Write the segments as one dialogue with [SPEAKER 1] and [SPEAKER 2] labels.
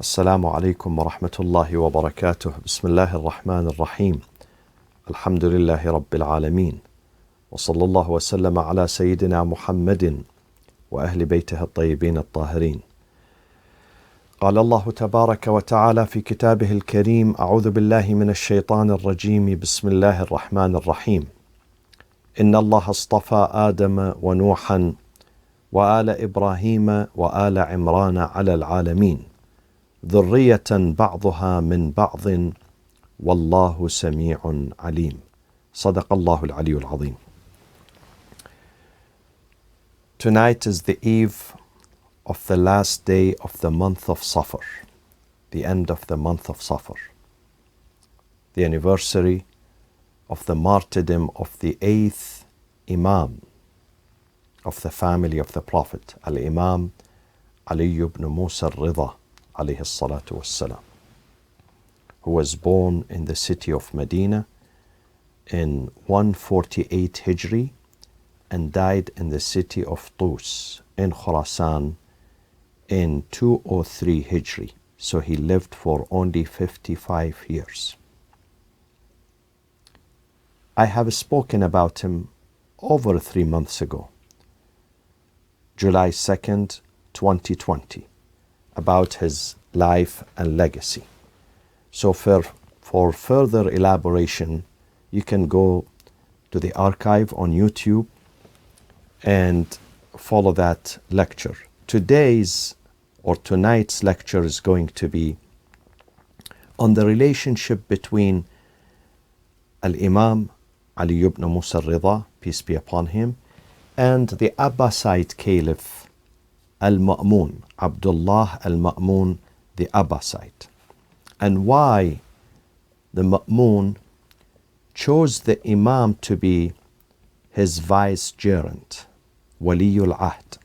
[SPEAKER 1] السلام عليكم ورحمة الله وبركاته. بسم الله الرحمن الرحيم. الحمد لله رب العالمين، وصلى الله وسلم على سيدنا محمد وأهل بيته الطيبين الطاهرين. قال الله تبارك وتعالى في كتابه الكريم: أعوذ بالله من الشيطان الرجيم، بسم الله الرحمن الرحيم. إن الله اصطفى آدم ونوحا وآل إبراهيم وآل عمران على العالمين، ذرية بعضها من بعض والله سميع عليم. صدق الله العلي العظيم. Tonight is the eve of the last day of the month of Safar, the end of the month of Safar, the anniversary of the martyrdom of the 8th Imam of the family of the Prophet, Al-Imam Ali ibn Musa Ar-Reda, alayhi salatu wassalam, who was born in the city of Medina in 148 Hijri and died in the city of Tus in Khurasan in 203 Hijri. So he lived for only 55 years. I have spoken about him over 3 months ago, July 2nd, 2020, about his life and legacy. So for further elaboration, you can go to the archive on YouTube and follow that lecture. Today's or tonight's lecture is going to be on the relationship between Al-Imam Ali ibn Musa Ar-Reda, peace be upon him, and the Abbasid Caliph Al-Ma'mun, Abdullah Al-Ma'mun, the Abbasid, and why the Ma'mun chose the Imam to be his vicegerent, Waliyul Ahd,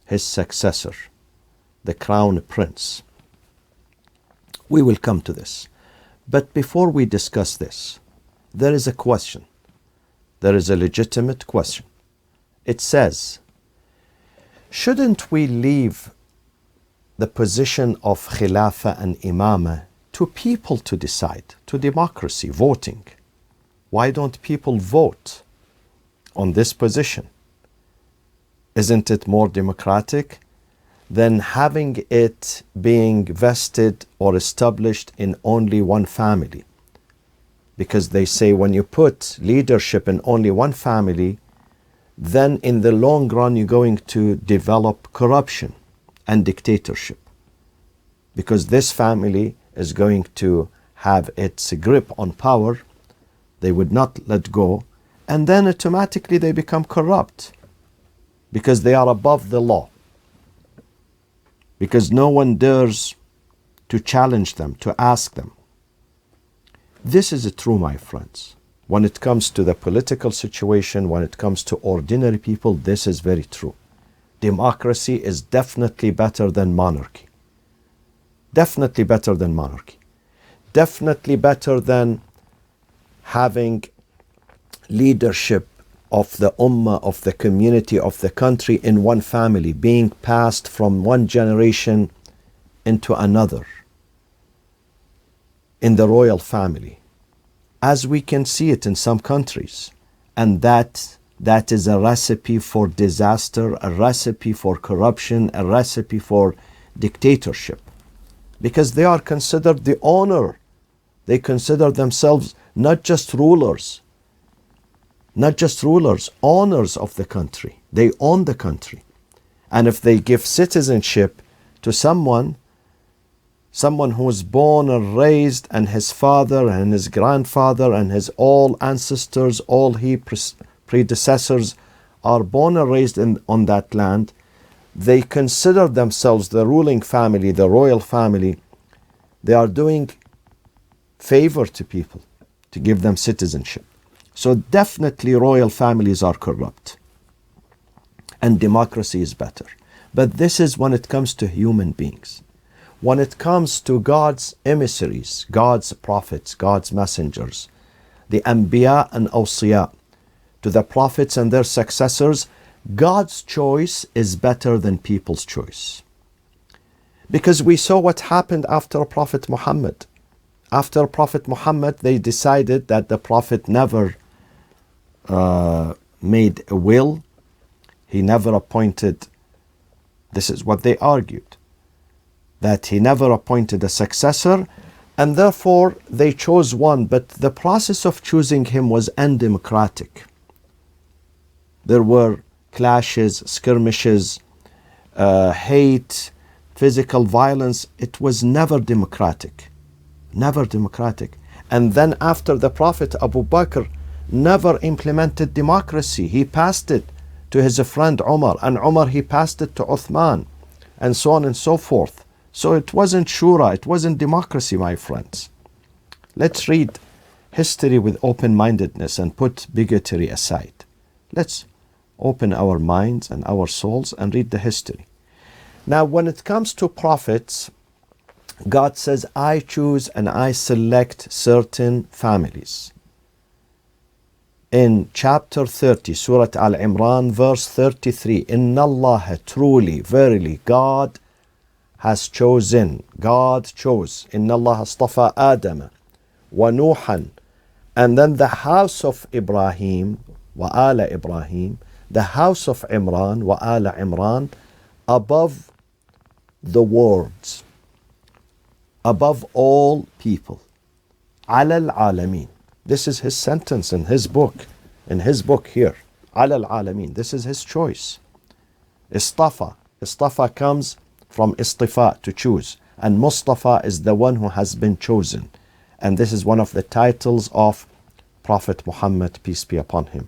[SPEAKER 1] his successor, the crown prince. We will come to this. But before we discuss this, there is a question. There is a legitimate question. It says, shouldn't we leave the position of Khilafah and Imamah to people to decide, to democracy, voting? Why don't people vote on this position? Isn't it more democratic than having it being vested or established in only one family? Because they say when you put leadership in only one family, then in the long run you're going to develop corruption and dictatorship, because this family is going to have its grip on power. They would not let go, and then automatically they become corrupt because they are above the law, because no one dares to challenge them, to ask them. This is true, my friends. When it comes to the political situation, when it comes to ordinary people, this is very true. Democracy is definitely better than monarchy. Definitely better than monarchy. Definitely better than having leadership of the ummah, of the community, of the country in one family, being passed from one generation into another in the royal family, as we can see it in some countries. And that is a recipe for disaster, a recipe for corruption, a recipe for dictatorship, because they are considered the owner. They consider themselves not just rulers, owners of the country. They own the country. And if they give citizenship to someone who was born and raised, and his father and his grandfather and his all ancestors, all predecessors are born and raised on that land, they consider themselves the ruling family, the royal family. They are doing favor to people to give them citizenship. So definitely royal families are corrupt and democracy is better. But this is when it comes to human beings. When it comes to God's emissaries, God's prophets, God's messengers, the Anbiya and Awsiya, to the prophets and their successors, God's choice is better than people's choice. Because we saw what happened after Prophet Muhammad. After Prophet Muhammad, they decided that the Prophet never made a will. He never appointed, this is what they argued, that he never appointed a successor, and therefore they chose one, but the process of choosing him was undemocratic. There were clashes, skirmishes, hate, physical violence. It was never democratic. Never democratic. And then after the Prophet, Abu Bakr never implemented democracy. He passed it to his friend Umar, and Umar, he passed it to Uthman, and so on and so forth. So it wasn't shura, it wasn't democracy, my friends. Let's read history with open-mindedness and put bigotry aside. Let's open our minds and our souls and read the history. Now, when it comes to prophets, God says, I choose and I select certain families. In chapter 30, Surah Al-Imran, verse 33, Inna Allah, truly, verily, God has chosen, God chose, Inna Allah astafa Adama wa Nuhan, and then the house of Ibrahim, wa ala Ibrahim, the house of Imran, wa ala Imran, above the worlds, above all people, ala al-alamin. This is his sentence in his book here, ala al-alamin. This is his choice. Istafa comes from istifa, to choose, and Mostafa is the one who has been chosen, and this is one of the titles of Prophet Muhammad, peace be upon him.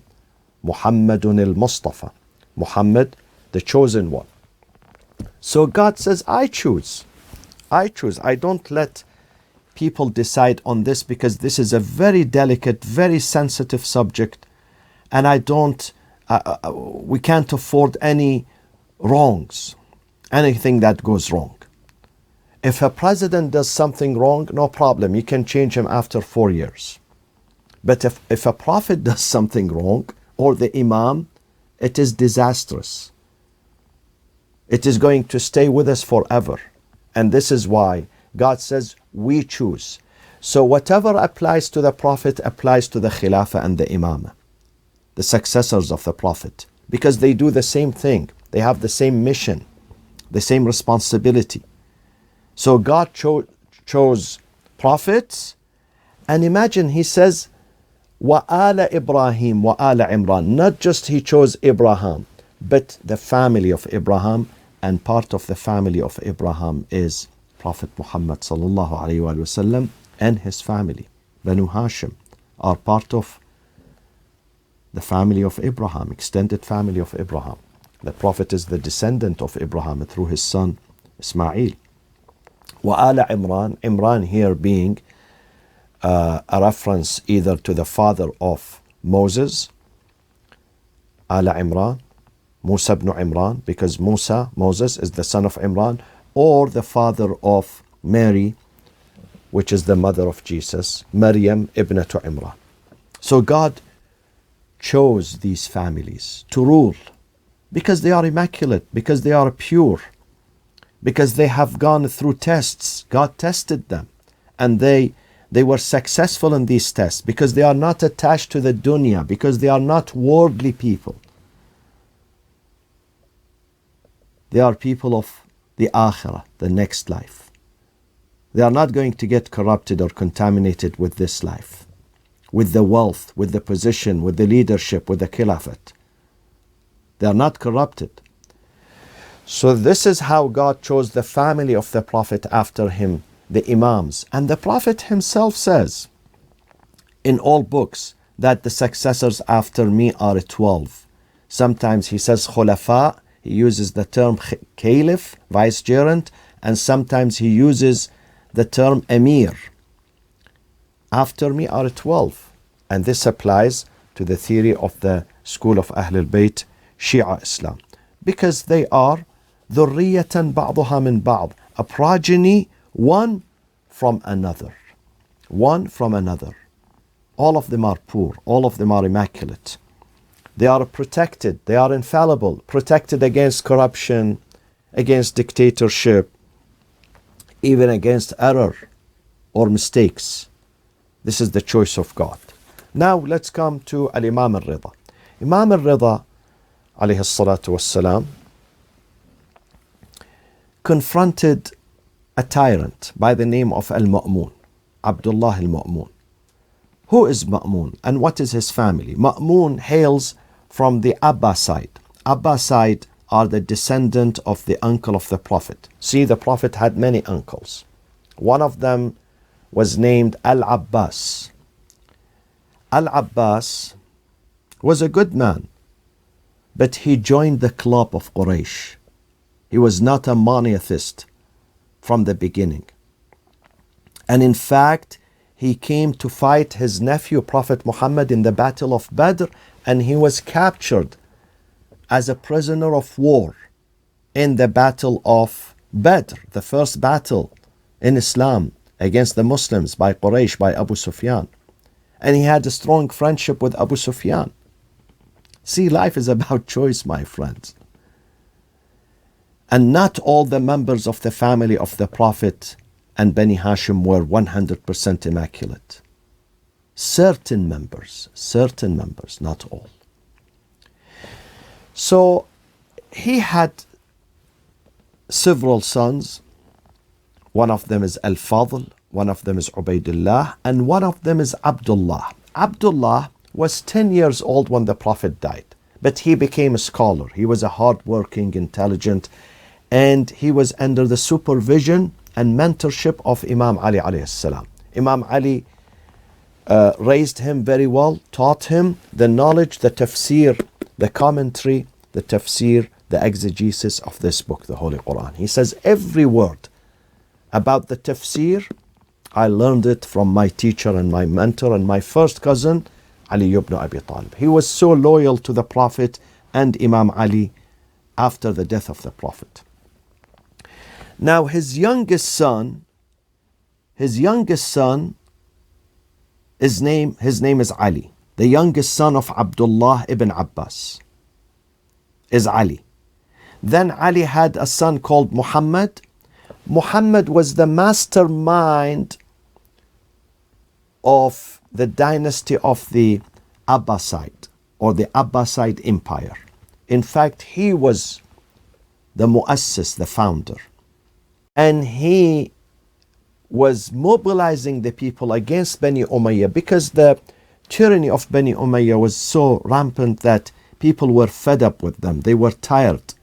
[SPEAKER 1] Muhammadun al-Mustafa, Muhammad, the chosen one. So God says, I choose. I don't let people decide on this, because this is a very delicate, very sensitive subject, and we can't afford any wrongs, anything that goes wrong. If a president does something wrong, no problem, you can change him after 4 years. But if a prophet does something wrong, or the Imam, it is disastrous. It is going to stay with us forever. And this is why God says, we choose. So whatever applies to the Prophet applies to the Khilafah and the Imamah, the successors of the Prophet, because they do the same thing. They have the same mission, the same responsibility. So God chose prophets, and imagine he says, wa ala Ibrahim wa ala Imran. Not just he chose Abraham, but the family of Abraham, and part of the family of Abraham is Prophet Muhammad sallallahu alaihi wasallam and his family. Banu Hashim are part of the family of Abraham, extended family of Abraham. The Prophet is the descendant of Abraham through his son Ismail. Wa ala Imran, Imran here being a reference either to the father of Moses, ala Imran, Musa ibn Imran, because Moses is the son of Imran, or the father of Mary, which is the mother of Jesus, Maryam ibnatu Imran. So God chose these families to rule, because they are immaculate, because they are pure, because they have gone through tests. God tested them, and they were successful in these tests, because they are not attached to the dunya, because they are not worldly people. They are people of the akhirah, the next life. They are not going to get corrupted or contaminated with this life, with the wealth, with the position, with the leadership, with the khilafat. They are not corrupted. So this is how God chose the family of the Prophet after him, the Imams. And the Prophet himself says in all books that the successors after me are 12. Sometimes he says khulafa, he uses the term caliph, vicegerent, and sometimes he uses the term emir. After me are 12. And this applies to the theory of the school of Ahlul Bayt, Shia Islam. Because they are ذُرِّيَّةً بَعْضُهَا مِنْ بَعْضٍ, a progeny, one from another. One from another. All of them are poor. All of them are immaculate. They are protected. They are infallible. Protected against corruption, against dictatorship, even against error or mistakes. This is the choice of God. Now let's come to Al-Imam Ar-Reda. Imam Ar-Reda, alayhi salatu wassalam, confronted a tyrant by the name of Al-Ma'mun, Abdullah Al-Ma'mun. Who is Ma'mun and what is his family? Ma'mun hails from the Abbasid. Abbasid are the descendant of the uncle of the Prophet. See, the Prophet had many uncles. One of them was named Al-Abbas. Al-Abbas was a good man, but he joined the club of Quraysh. He was not a monotheist from the beginning. And in fact, he came to fight his nephew Prophet Muhammad in the Battle of Badr, and he was captured as a prisoner of war in the Battle of Badr, the first battle in Islam against the Muslims by Quraysh, by Abu Sufyan. And he had a strong friendship with Abu Sufyan. See, life is about choice, my friends. And not all the members of the family of the Prophet and Bani Hashim were 100% immaculate. Certain members, not all. So he had several sons. One of them is Al-Fadl, one of them is Ubaidullah, and one of them is Abdullah. Abdullah was 10 years old when the Prophet died, but he became a scholar. He was a hard-working, intelligent, and he was under the supervision and mentorship of Imam Ali alayhi salam. Imam Ali raised him very well, taught him the knowledge, the tafsir, the commentary, the tafsir, the exegesis of this book, the Holy Quran. He says every word about the tafsir, I learned it from my teacher and my mentor and my first cousin, Ali ibn Abi Talib. He was so loyal to the Prophet and Imam Ali after the death of the Prophet. Now his youngest son, his name is Ali. The youngest son of Abdullah ibn Abbas is Ali. Then Ali had a son called Muhammad. Muhammad was the mastermind of the dynasty of the Abbasid or the Abbasid Empire. In fact, he was the muassis, the founder. And he was mobilizing the people against Bani Umayyah because the tyranny of Bani Umayyah was so rampant that people were fed up with them. They were tired,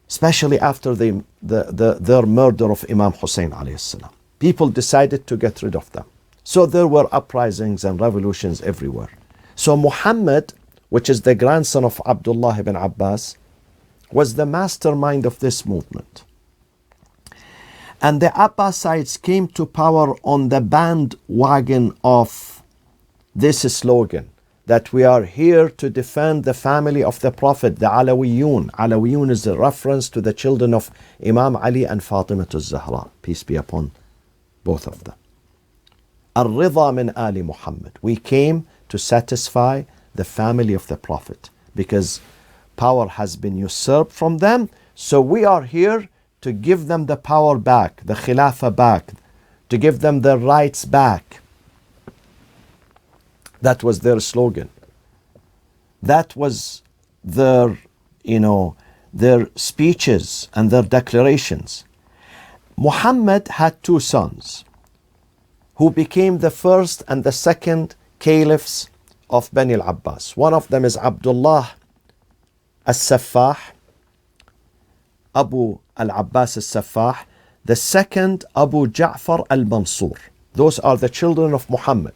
[SPEAKER 1] especially after their murder of Imam Hussein alayhi salam. People decided to get rid of them. So there were uprisings and revolutions everywhere. So Muhammad, which is the grandson of Abdullah ibn Abbas, was the mastermind of this movement. And the Abbasides came to power on the bandwagon of this slogan, that we are here to defend the family of the Prophet, the Alawiyun. Alawiyun is a reference to the children of Imam Ali and Fatima al-Zahra, peace be upon both of them. Ar-Reda min Ali Muhammad. We came to satisfy the family of the Prophet because power has been usurped from them. So we are here to give them the power back, the Khilafah back, to give them their rights back. That was their slogan. That was their, their speeches and their declarations. Muhammad had two sons who became the first and the second caliphs of Bani al-Abbas. One of them is Abdullah al-Saffah, Abu al-Abbas al-Saffah. The second, Abu Ja'far al-Mansur. Those are the children of Muhammad.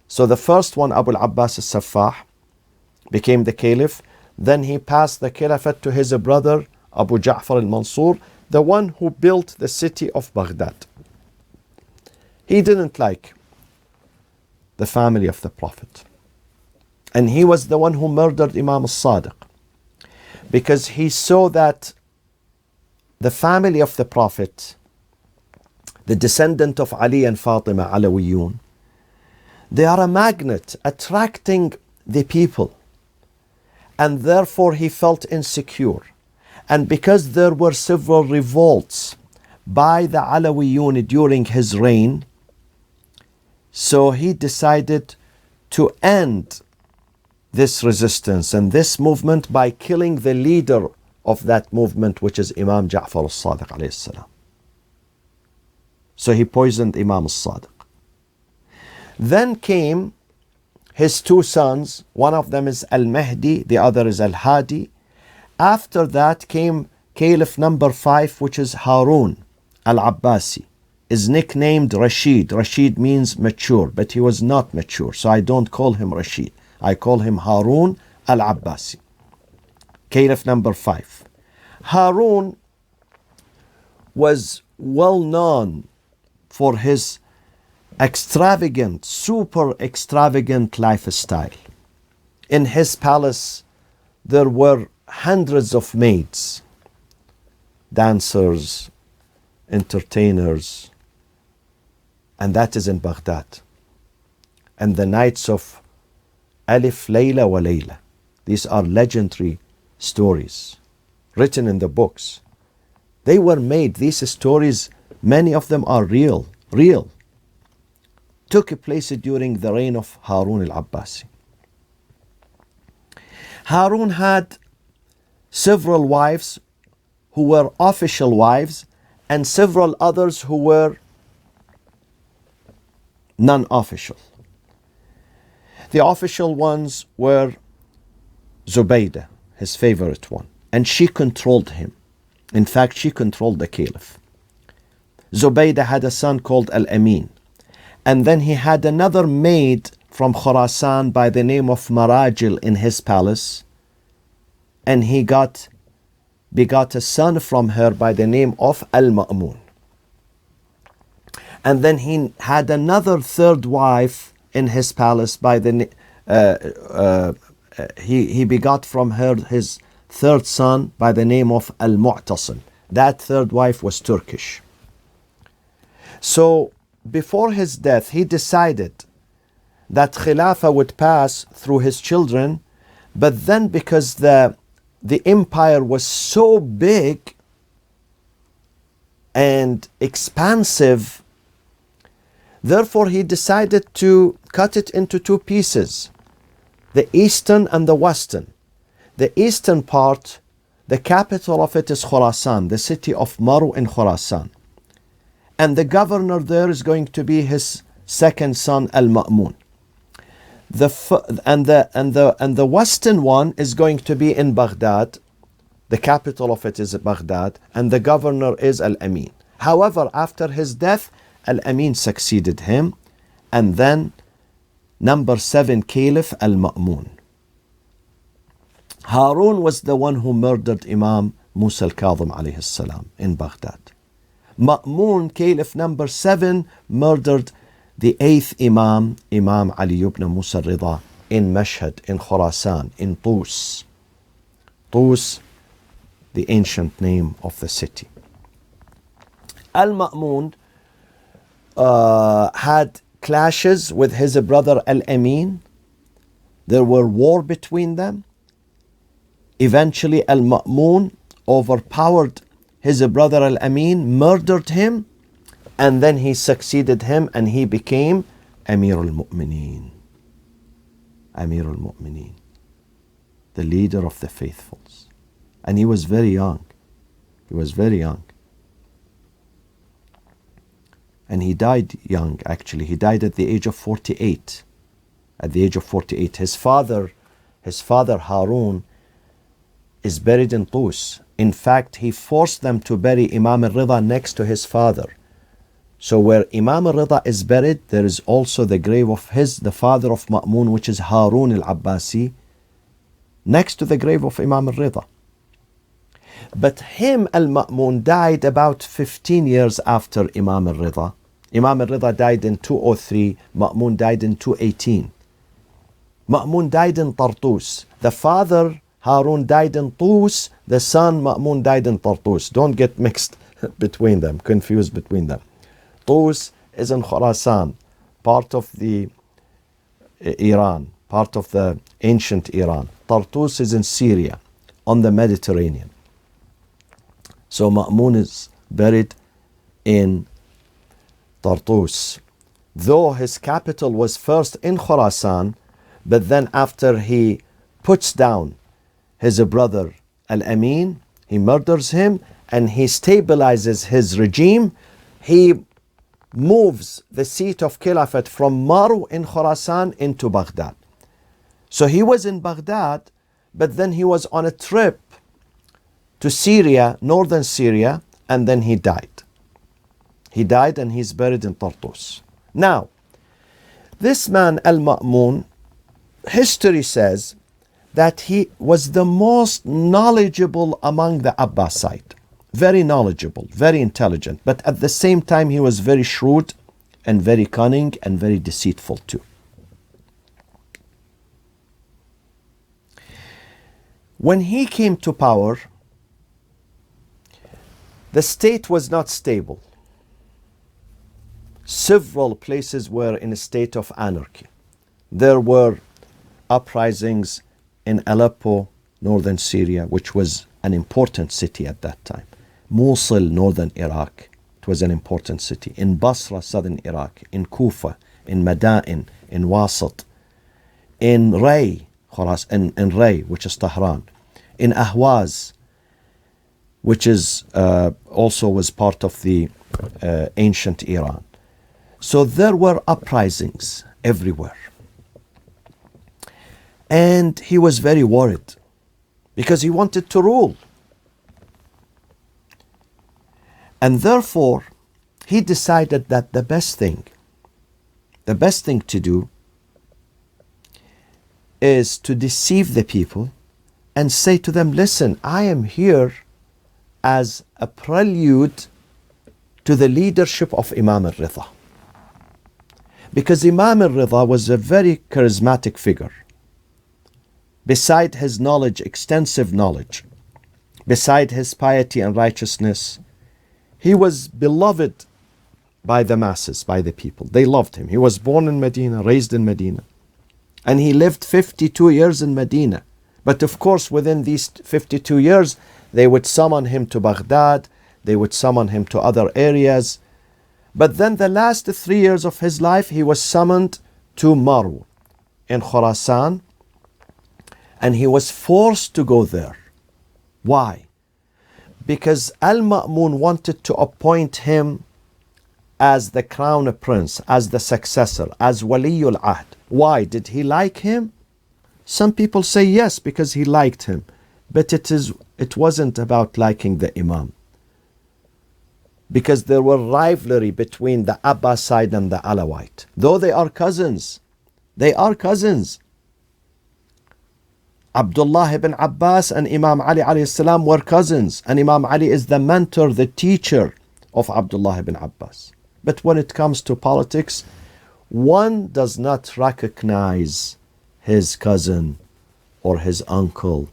[SPEAKER 1] So the first one, Abu al-Abbas al-Saffah, became the caliph. Then he passed the caliphate to his brother, Abu Ja'far al-Mansur, the one who built the city of Baghdad. He didn't like the family of the Prophet. And he was the one who murdered Imam al-Sadiq, because he saw that the family of the Prophet, the descendant of Ali and Fatima, Alawiyun, they are a magnet attracting the people. And therefore he felt insecure. And because there were several revolts by the Alawiyun during his reign. So he decided to end this resistance and this movement by killing the leader of that movement, which is Imam Ja'far al-Sadiq alayhi salam. So he poisoned Imam al-Sadiq. Then came his two sons. One of them is Al-Mahdi, the other is Al-Hadi. After that came Caliph number 5, which is Harun al-Abbasi, is nicknamed Rashid. Rashid means mature, but he was not mature, so I don't call him Rashid. I call him Harun al-Abbasi. Caliph number 5. Harun was well known for his extravagant, super extravagant lifestyle. In his palace, there were hundreds of maids, dancers, entertainers, and that is in Baghdad. And the nights of Alif Layla wa Layla, these are legendary stories written in the books. They were made, these stories, many of them are real, took place during the reign of Harun al-Abbasi. Harun had several wives who were official wives and several others who were non-official. The official ones were Zubaydah, his favorite one, and she controlled him. In fact, she controlled the caliph. Zubaydah had a son called Al-Amin, and then he had another maid from Khurasan by the name of Marajil in his palace, and he begot a son from her by the name of Al-Ma'mun. And then he had another third wife in his palace by the he begot from her his third son by the name of Al-Mu'tasim. That third wife was Turkish. So before his death, he decided that Khilafah would pass through his children, but then because the empire was so big and expansive, therefore he decided to cut it into two pieces, the eastern and the western. The eastern part, the capital of it is Khurasan, the city of Maru in Khurasan. And the governor there is going to be his second son, Al-Ma'mun. And the western one is going to be in Baghdad. The capital of it is Baghdad, and the governor is Al-Amin. However, after his death, Al-Amin succeeded him, and then number 7 caliph Al-Ma'mun. Harun was the one who murdered Imam Musa al-Kadhim alayhi salam in Baghdad. Ma'mun, caliph number 7, murdered the 8th Imam, Imam Ali ibn Musa al-Reda, in Mashhad, in Khurasan, in Tus. Tus, the ancient name of the city. Al-Ma'mun had clashes with his brother Al-Amin. There were war between them. Eventually Al-Ma'mun overpowered his brother Al-Amin, murdered him, and then he succeeded him and he became Amir al-Mu'mineen. Amir al-Mu'mineen, the leader of the faithfuls. And he was very young. He was very young. And he died young, actually. He died at the age of 48. At the age of 48. His father Harun is buried in Tus. In fact, he forced them to bury Imam al-Rida next to his father. So where Imam al-Rida is buried, there is also the grave of the father of Ma'mun, which is Harun al-Abbasi, next to the grave of Imam al-Rida. But him, Al-Ma'mun, died about 15 years after Imam al-Rida. Imam al-Rida died in 203, Ma'mun died in 218. Ma'mun died in Tartus. The father, Harun, died in Tus. The son, Ma'mun, died in Tartus. Don't get mixed between them, confused between them. Tus is in Khurasan, part of the Iran, part of the ancient Iran. Tartus is in Syria, on the Mediterranean. So Ma'mun is buried in Tartus. Though his capital was first in Khurasan, but then after he puts down his brother Al-Amin, he murders him and he stabilizes his regime, he moves the seat of Caliphate from Maru in Khurasan into Baghdad. So he was in Baghdad, but then he was on a trip to Syria, northern Syria, and then he died. He died and he's buried in Tartus. Now, this man Al-Ma'mun, history says that he was the most knowledgeable among the Abbasid. Very knowledgeable, very intelligent, but at the same time he was very shrewd and very cunning and very deceitful too. When he came to power, the state was not stable. Several places were in a state of anarchy. There were uprisings in Aleppo, northern Syria, which was an important city at that time. Mosul, northern Iraq, it was an important city. In Basra, southern Iraq. In Kufa, in Madain, in Wasat. In Ray, in Ray, which is Tehran. In Ahwaz, which is also was part of the ancient Iran. So there were uprisings everywhere. And he was very worried because he wanted to rule. And therefore, he decided that the best thing to do is to deceive the people and say to them, listen, I am here as a prelude to the leadership of Imam Ar-Reda. Because Imam Ar-Reda was a very charismatic figure. Beside his knowledge, extensive knowledge, beside his piety and righteousness, he was beloved by the masses, by the people. They loved him. He was born in Medina, raised in Medina. And he lived 52 years in Medina. But of course, within these 52 years, they would summon him to Baghdad. They would summon him to other areas. But then the last 3 years of his life, he was summoned to Maru in Khurasan. And he was forced to go there. Why? Because Al-Ma'mun wanted to appoint him as the crown prince, as the successor, as Waliyul Ahd. Why? Did he like him? Some people say yes, because he liked him. But it wasn't about liking the Imam. Because there were rivalry between the Abbasid and the Alawite. Though they are cousins. They are cousins. Abdullah ibn Abbas and Imam Ali alayhi salam were cousins, and Imam Ali is the mentor, the teacher of Abdullah ibn Abbas. But when it comes to politics, one does not recognize his cousin or his uncle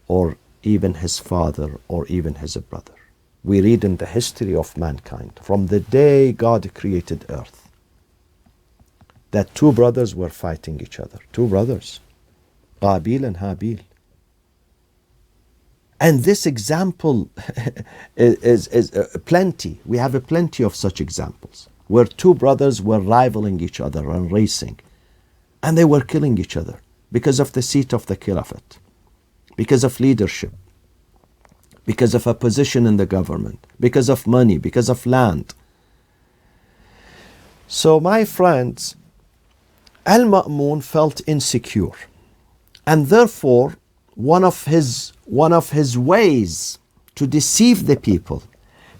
[SPEAKER 1] or even his father or even his brother. We read in the history of mankind, from the day God created earth, that two brothers were fighting each other. Two brothers. Qabil and Habil. And this example is plenty. We have a plenty of such examples where two brothers were rivaling each other and racing. And they were killing each other because of the seat of the Caliphate, because of leadership, because of a position in the government, because of money, because of land. So my friends, Al-Ma'mun felt insecure. And therefore, one of his ways to deceive the people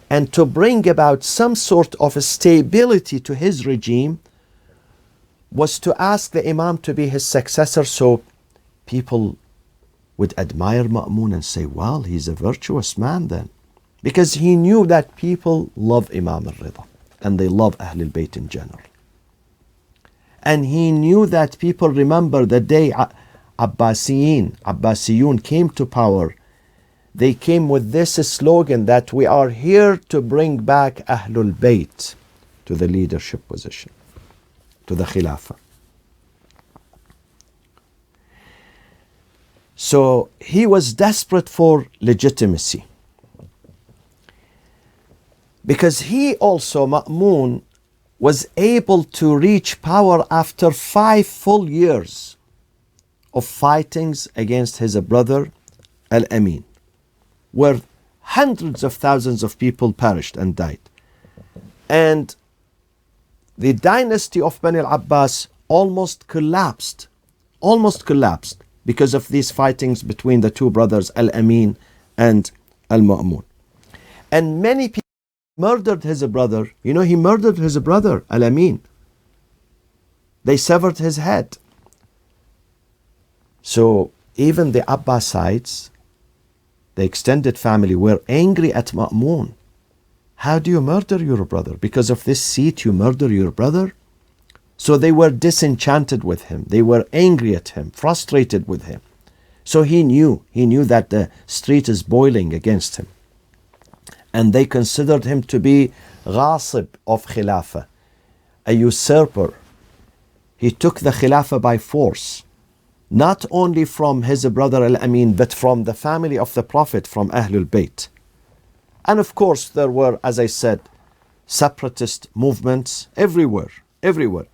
[SPEAKER 1] and to bring about some sort of a stability to his regime was to ask the Imam to be his successor, so people would admire Ma'mun and say, well, he's a virtuous man then. Because he knew that people love Imam Ar-Reda and they love Ahlul Bayt in general. And he knew that people remember the day Abbasiyun came to power. They came with this slogan that we are here to bring back Ahlul Bayt to the leadership position, to the Khilafah. So he was desperate for legitimacy. Because he also, Ma'mun, was able to reach power after 5 full years of fightings against his brother Al-Amin, where hundreds of thousands of people perished and died. And the dynasty of Bani al-Abbas almost collapsed because of these fightings between the two brothers Al-Amin and Al-Ma'mun. And many people murdered his brother. You know, he murdered his brother Al-Amin. They severed his head. So even the Abbasides, the extended family, were angry at Ma'mun. How do you murder your brother? Because of this seat you murder your brother? So they were disenchanted with him. They were angry at him, frustrated with him. So he knew that the street is boiling against him. And they considered him to be ghasib of Khilafah, a usurper. He took the Khilafah by force, not only from his brother Al-Amin, but from the family of the Prophet, from Ahlul Bayt. And of course, there were, as I said, separatist movements everywhere,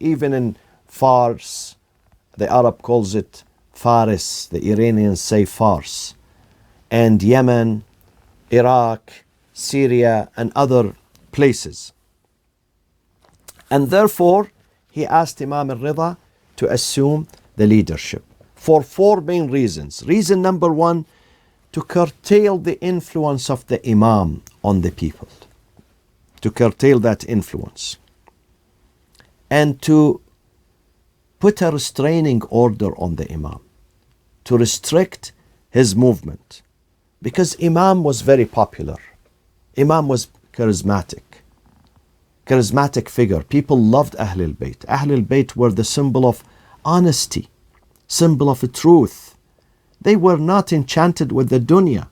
[SPEAKER 1] even in Fars. The Arab calls it Faris, the Iranians say Fars, and Yemen, Iraq, Syria, and other places. And therefore, he asked Imam Ar-Reda to assume the leadership for 4 main reasons. Reason number 1, to curtail the influence of the Imam on the people, to curtail that influence, and to put a restraining order on the Imam, to restrict his movement, because Imam was very popular. Imam was charismatic figure. People loved Ahlul Bayt. Ahlul Bayt were the symbol of honesty, symbol of truth. They were not enchanted with the dunya.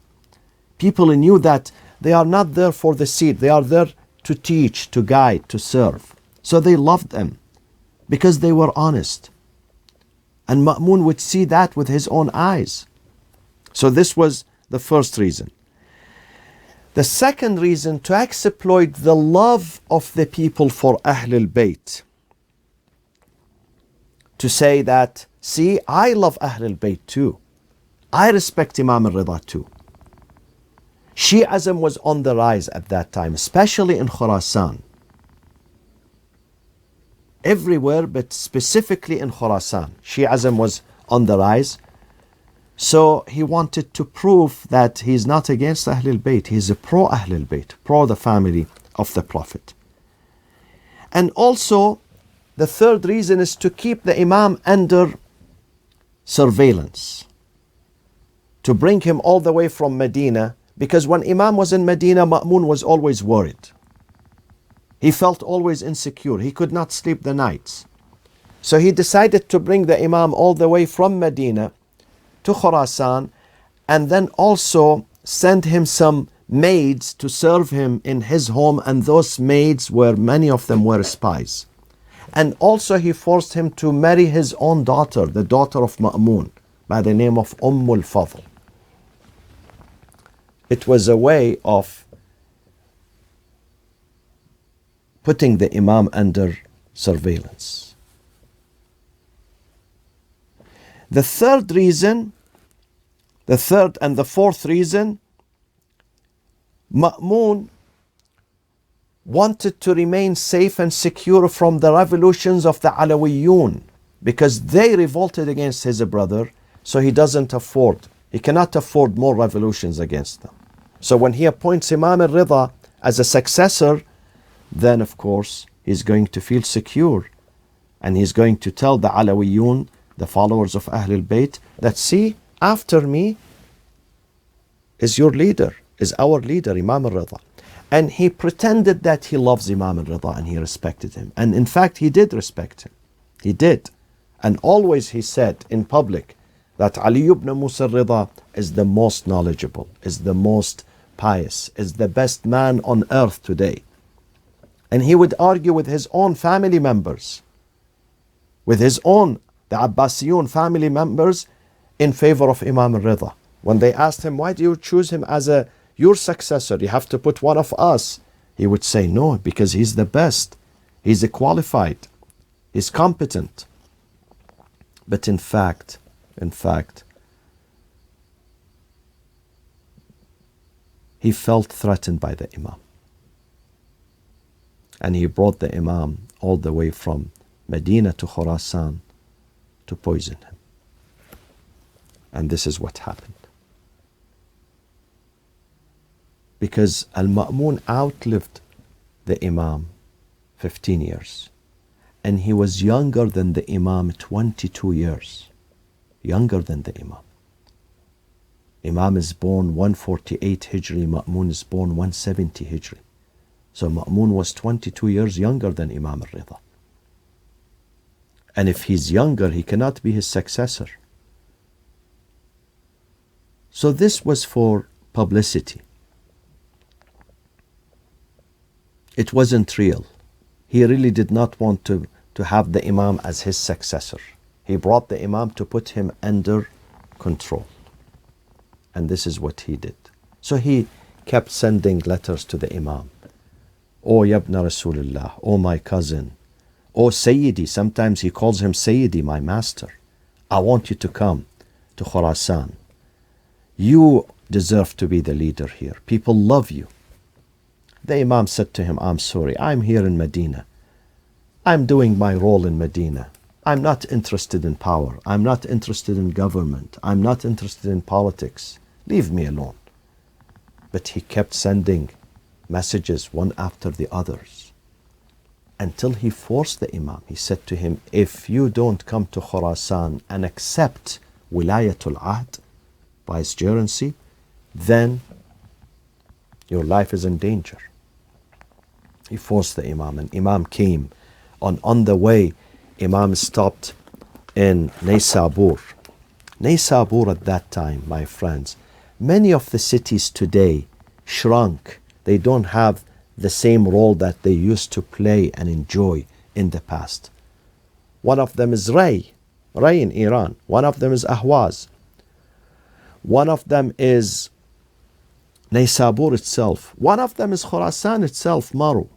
[SPEAKER 1] People knew that they are not there for the seat. They are there to teach, to guide, to serve. So they loved them because they were honest. And Ma'mun would see that with his own eyes. So this was the first reason. The second reason, to exploit the love of the people for Ahlul Bayt. To say that, see, I love Ahlul Bayt too. I respect Imam Ar-Reda too. Shi'ism was on the rise at that time, especially in Khurasan. Everywhere, but specifically in Khurasan, Shi'ism was on the rise. So he wanted to prove that he's not against Ahlul Bayt. He's a pro Ahlul Bayt, pro the family of the Prophet. And also, the third reason is to keep the Imam under surveillance, to bring him all the way from Medina, because when Imam was in Medina, Ma'mun was always worried. He felt always insecure. He could not sleep the nights. So he decided to bring the Imam all the way from Medina to Khurasan, and then also send him some maids to serve him in his home, and those maids were, many of them were spies. And also he forced him to marry his own daughter, the daughter of Ma'mun, by the name of al-Fadl. It was a way of putting the Imam under surveillance. The third and the fourth reason, Ma'mun wanted to remain safe and secure from the revolutions of the Alawiyun, because they revolted against his brother, so he cannot afford more revolutions against them. So when he appoints Imam Ar-Reda as a successor, then of course he's going to feel secure, and he's going to tell the Alawiyun, the followers of Ahlul Bayt, that see, after me is your leader, is our leader, Imam Ar-Reda. And he pretended that he loves Imam Ar-Reda and he respected him. And in fact, he did respect him. He did. And always he said in public that Ali ibn Musa Ar-Reda is the most knowledgeable, is the most pious, is the best man on earth today. And he would argue with his own family members, the Abbasiyun family members, in favor of Imam Ar-Reda. When they asked him, why do you choose him as your successor? You have to put one of us He would say no, because he's the best. He's qualified. He's competent. But in fact, he felt threatened by the Imam. And he brought the Imam all the way from Medina to Khurasan to poison him. And this is what happened. Because Al-Ma'mun outlived the Imam 15 years. And he was younger than the Imam 22 years. Younger than the Imam. Imam is born 148 Hijri, Ma'mun is born 170 Hijri. So Ma'mun was 22 years younger than Imam Ar-Reda. And if he's younger, he cannot be his successor. So this was for publicity. It wasn't real. He really did not want to have the Imam as his successor. He brought the Imam to put him under control. And this is what he did. So he kept sending letters to the Imam. Oh, Yabna Rasulullah, oh my cousin, oh Sayyidi, sometimes he calls him Sayyidi, my master. I want you to come to Khurasan. You deserve to be the leader here. People love you. The Imam said to him, I'm sorry, I'm here in Medina. I'm doing my role in Medina. I'm not interested in power. I'm not interested in government. I'm not interested in politics. Leave me alone. But he kept sending messages one after the others until he forced the Imam. He said to him, if you don't come to Khurasan and accept Wilayatul Ahd, vicegerency, then your life is in danger. He forced the Imam, and Imam came. On the way, Imam stopped in Naysabur. Naysabur at that time, my friends, many of the cities today shrunk. They don't have the same role that they used to play and enjoy in the past. One of them is Ray in Iran. One of them is Ahwaz. One of them is Naysabur itself. One of them is Khurasan itself, Maru.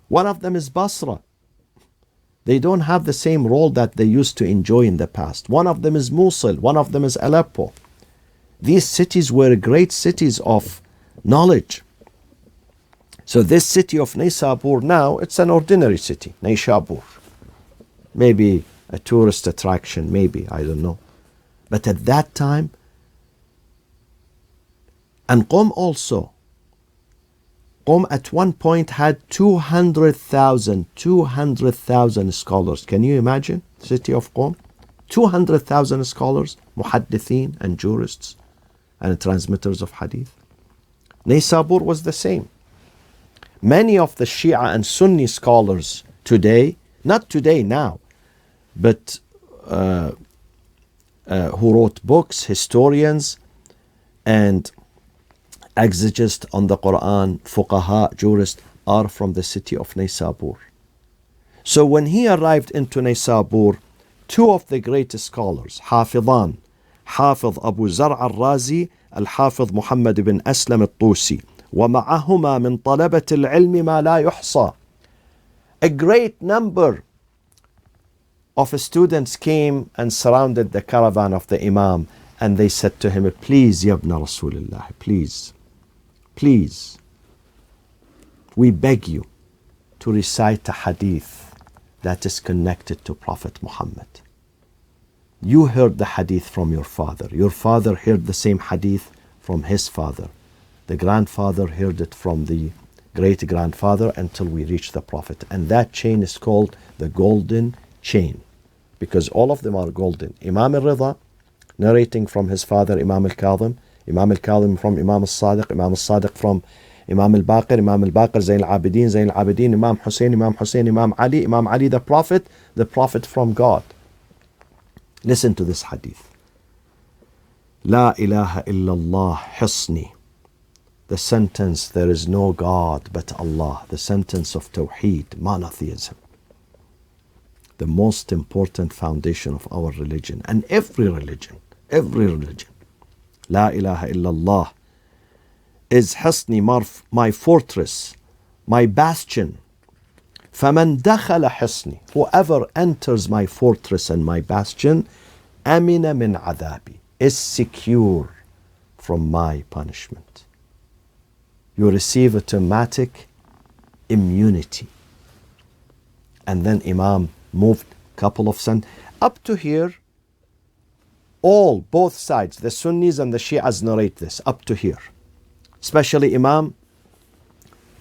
[SPEAKER 1] One of them is Basra. They don't have the same role that they used to enjoy in the past. One of them is Mosul. One of them is Aleppo. These cities were great cities of knowledge. So this city of Naysabur now, it's an ordinary city, Naysabur. Maybe a tourist attraction, maybe, I don't know. But at that time, and Qom also, Qom at one point had 200,000 scholars. Can you imagine? City of Qom? 200,000 scholars, muhaddithin and jurists and transmitters of hadith. Naysabur was the same. Many of the Shia and Sunni scholars today, not today now, but who wrote books, historians, and exegetes on the Quran, fuqaha, jurists, are from the city of Naysabur. So when he arrived into Naysabur, two of the greatest scholars, Hafidhan, Hafiz Abu Zar al-Razi, Al-Hafiz Muhammad ibn Aslam al-Tusi, ومعهما من طلبة العلم ما لا يحصى. A great number of students came and surrounded the caravan of the Imam, and they said to him, please, Yabna Rasulullah, please, we beg you to recite a hadith that is connected to Prophet Muhammad. You heard the hadith from your father. Your father heard the same hadith from his father. The grandfather heard it from the great-grandfather until we reach the Prophet. And that chain is called the golden chain, because all of them are golden. Imam Ar-Reda narrating from his father Imam Al-Kazim, Imam Al-Kazim from Imam Al-Sadiq, Imam Al-Sadiq from Imam Al-Baqir, Imam Al-Baqir, Zayn Al-Abidin, Imam Hussein, Imam Ali, the Prophet from God. Listen to this hadith. La ilaha illallah hisni. The sentence, there is no God but Allah. The sentence of Tawheed, monotheism. The most important foundation of our religion and every religion. La ilaha illallah is حصني, my fortress, my bastion. فَمَنْ دَخَلَ حِصْنِي, whoever enters my fortress and my bastion, أَمِنَ مِنْ عَذَابِي, is secure from my punishment. You receive automatic immunity. And then Imam moved a couple of sentences. Up to here, both sides, the Sunnis and the Shias narrate this, up to here. Especially Imam,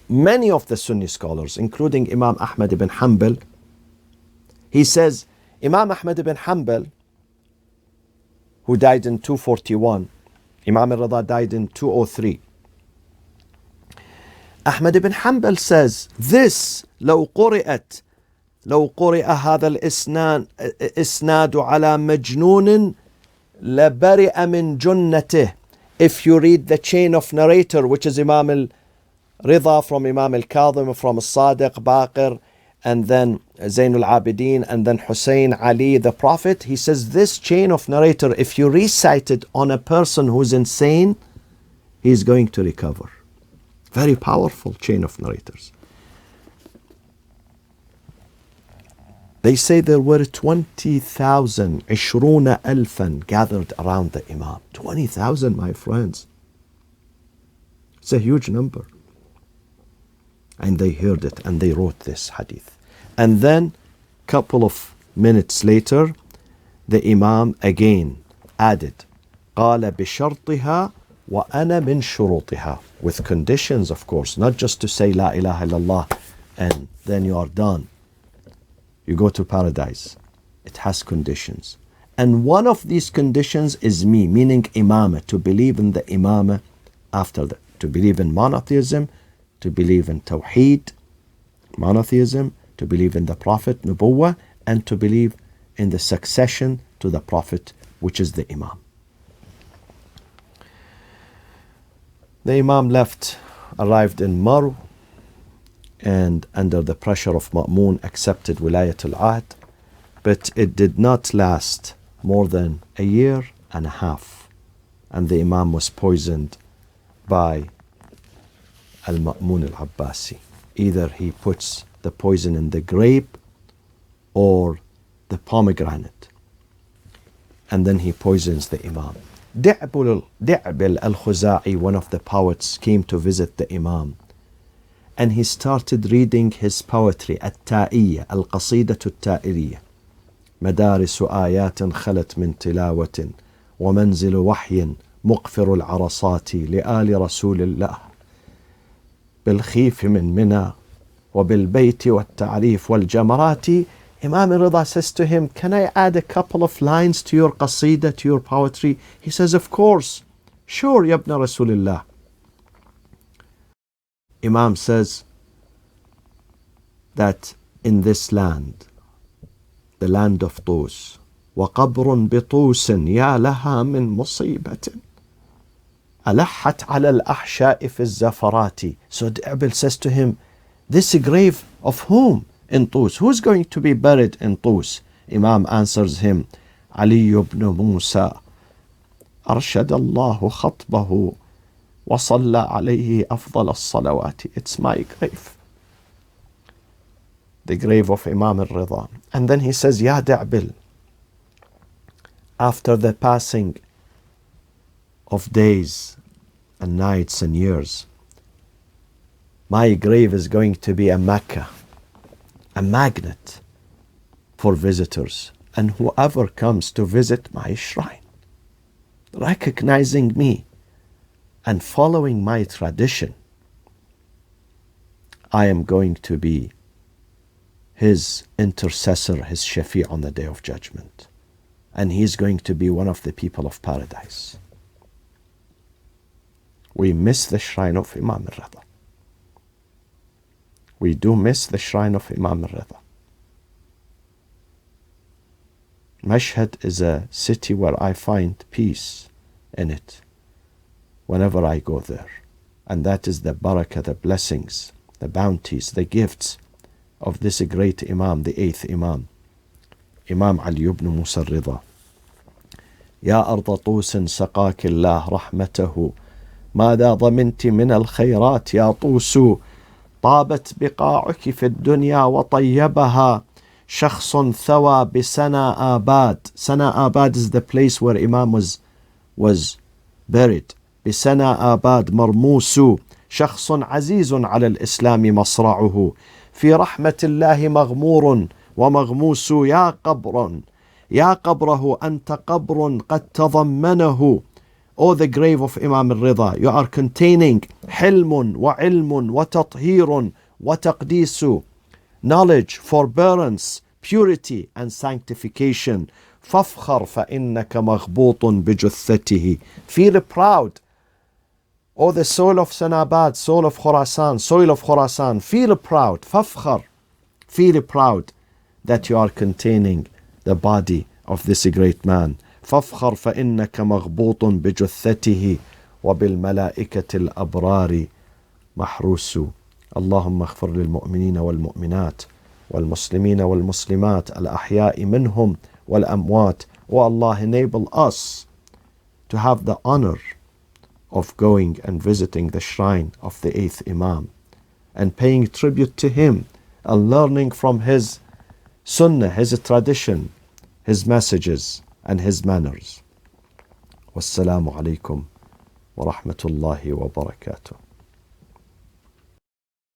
[SPEAKER 1] many of the Sunni scholars, including Imam Ahmad ibn Hanbal, he says, Imam Ahmad ibn Hanbal, who died in 241, Imam Ar-Reda died in 203. Ahmad ibn Hanbal says, this, لو قرئ هذا الإسناد على مجنون لبرئ من جنته. If you read the chain of narrator, which is Imam al-Rida from Imam al-Kazwini, from al-Sadiq, Baqir, and then Zain al-Abidin, and then Hussein, Ali, the Prophet, he says this chain of narrator, if you recite it on a person who's insane, he's going to recover. Very powerful chain of narrators. They say there were 20,000, 20,000 gathered around the Imam. 20,000, my friends. It's a huge number. And they heard it and they wrote this hadith. And then, couple of minutes later, the Imam again added, قال بشرطها وأنا من شروطها. With conditions, of course, not just to say La ilaha illallah and then you are done. You go to paradise. It has conditions. And one of these conditions is me, meaning imamah, to believe in the imamah after that. To believe in monotheism, to believe in tawheed, monotheism, to believe in the Prophet, nubuwwah, and to believe in the succession to the Prophet, which is the Imam. The Imam arrived in Marw, and under the pressure of Ma'mun accepted Wilayat al-Ahd, but it did not last more than a year and a half, and the Imam was poisoned by Al-Ma'mun al-Abbasi. Either he puts the poison in the grape or the pomegranate, and then he poisons the Imam. Di'bil al-Khuza'i, one of the poets, came to visit the Imam, and he started reading his poetry, التائية, القصيدة التائرية. مدارس آيات خلت من تلاوة ومنزل وحي مقفر العرصات لآل رسول الله بالخيف من منى وبالبيت والتعريف والجمرات. Imam Ar-Reda says to him, can I add a couple of lines to your qasida, to your poetry? He says, of course. Sure, Ya ibn Rasulullah. Imam says that in this land, the land of Tus, وَقَبْرٌ بِطُوسٍ يَا لَهَا مِن مُصِيبَةٍ أَلَحَّتْ عَلَى الْأَحْشَاءِ فِي الزَّفَرَاتِ. So Di'bil says to him, this grave of whom in Tus? Who's going to be buried in Tus? Imam answers him, Ali ibn Musa, أرشد الله خطبه وصلى عليه أفضل الصلوات. It's my grave. The grave of Imam Ar-Reda. And then he says, Ya Di'bil, after the passing of days and nights and years, my grave is going to be a Mecca, a magnet for visitors. And whoever comes to visit my shrine, recognizing me and following my tradition, I am going to be his intercessor, his shafi' on the Day of Judgment. And he's going to be one of the people of paradise. We miss the shrine of Imam Ar-Reda. We do miss the shrine of Imam Ar-Reda. Mashhad is a city where I find peace in it whenever I go there. And that is the barakah, the blessings, the bounties, the gifts of this great Imam, the 8th Imam, Imam Ali ibn Musa Ar-Reda. يا أرض طوس سقاك الله رحمته ماذا ضمنت من الخيرات يا طوس طابت بقاعك في الدنيا وطيبها شخص ثوى بسنا آباد. Sana Abad is the place where Imam was buried. بسنا آباد مرموس شخص عزيز على الإسلام مصرعه في رحمة الله مغمور ومغموس يا قبره أنت قبر قد تضمنه. O the grave of Imam Ar-Reda, you are containing حلم وعلم وتطهير وتقديس, knowledge, forbearance, purity and sanctification. فافخر فإنك مغبوط بجثته. Feel proud. O the soul of Sanabad, soul of Khurasan, soil of Khurasan, feel proud. فافخر. Feel proud that you are containing the body of this great man. فافخر فإنك مغبوط بجثته وبالملائكة الأبرار محروس. اللهم اغفر للمؤمنين والمؤمنات والمسلمين والمسلمات الأحياء منهم والأموات. O Allah, enable us to have the honor of going and visiting the shrine of the 8th Imam and paying tribute to him and learning from his sunnah, his tradition, his messages and his manners. Wassalamu alaikum wa rahmatullahi wa barakatuh.